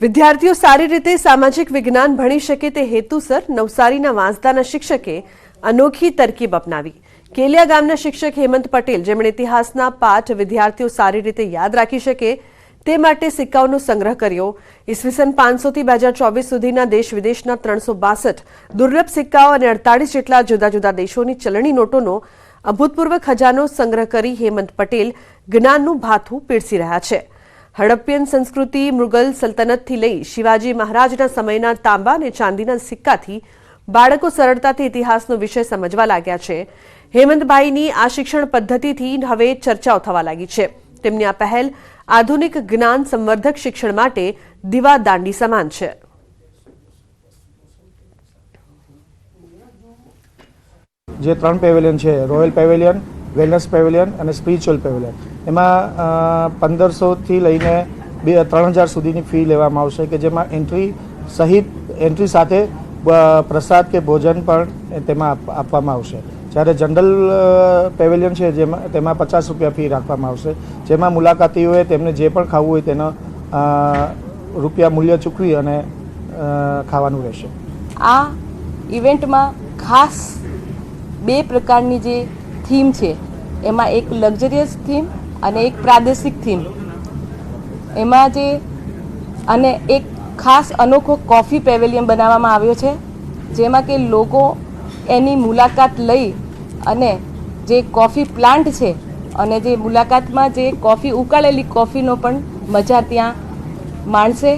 વિદ્યાર્થીઓ સારી રીતે સામાજિક વિજ્ઞાન ભણી શકે તે હેતુસર નવસારીના વાંસદાના શિક્ષકે અનોખી તરકીબ અપનાવી। કેલિયા ગામના શિક્ષક હેમંત પટેલ, જેમણે ઇતિહાસના પાઠ વિદ્યાર્થીઓ સારી રીતે યાદ રાખી શકે તે માટે સિક્કાઓનો સંગ્રહ કર્યો। ઈસવીસન 500 થી 2024 સુધીના દેશ વિદેશના 362 દુર્લભ સિક્કાઓ અને 48 જેટલા જુદા જુદા દેશોની ચલણી નોટોનો અભૂતપૂર્વ ખજાનો સંગ્રહ કરી હેમંત પટેલ જ્ઞાનનું ભાથું પીરસી રહ્યા છે। હડપ્પિયન સંસ્કૃતિ, મુગલ સલ્તનતથી લઈ શિવાજી મહારાજના સમયના તાંબા અને ચાંદીના સિક્કાથી બાળકો સરળતાથી ઇતિહાસનો વિષય સમજવા લાગ્યા છે। હેમંતભાઈની આ શિક્ષણ પદ્ધતિથી હવે ચર્ચાઓ થવા લાગી છે। તેમની આ પહેલ આધુનિક જ્ઞાન સંવર્ધક શિક્ષણ માટે દીવાદાંડી સમાન છે। જે 3 પેવેલિયન છે, રોયલ પેવેલિયન, વેલનેસ પેવેલિયન અને સ્પિરિચ્યુઅલ પેવેલિયન, એમાં 1500 થી લઈને 3000 સુધીની ફી લેવામાં આવશે, કે જેમાં એન્ટ્રી સાથે પ્રસાદ કે ભોજન પણ તેમાં આપવામાં આવશે। જ્યારે જનરલ પેવેલિયન છે તેમાં 50 રૂપિયા ફી રાખવામાં આવશે, જેમાં મુલાકાતીઓએ તેમને જે પણ ખાવું હોય તેનો રૂપિયા મૂલ્ય ચૂકવી અને ખાવાનું રહેશે। આ ઇવેન્ટમાં ખાસ 2 પ્રકારની જે થીમ છે, એમાં એક લક્ઝરિયસ થીમ અને એક પ્રાદેશિક થીમ, એમાં જે અને એક ખાસ અનોખો કોફી પેવેલિયન બનાવવામાં આવ્યો છે, જેમાં કે લોકો એની મુલાકાત લઈ અને જે કોફી પ્લાન્ટ છે અને જે મુલાકાતમાં જે કોફી ઉકાળેલી કોફીનો પણ મજા ત્યાં માણશે।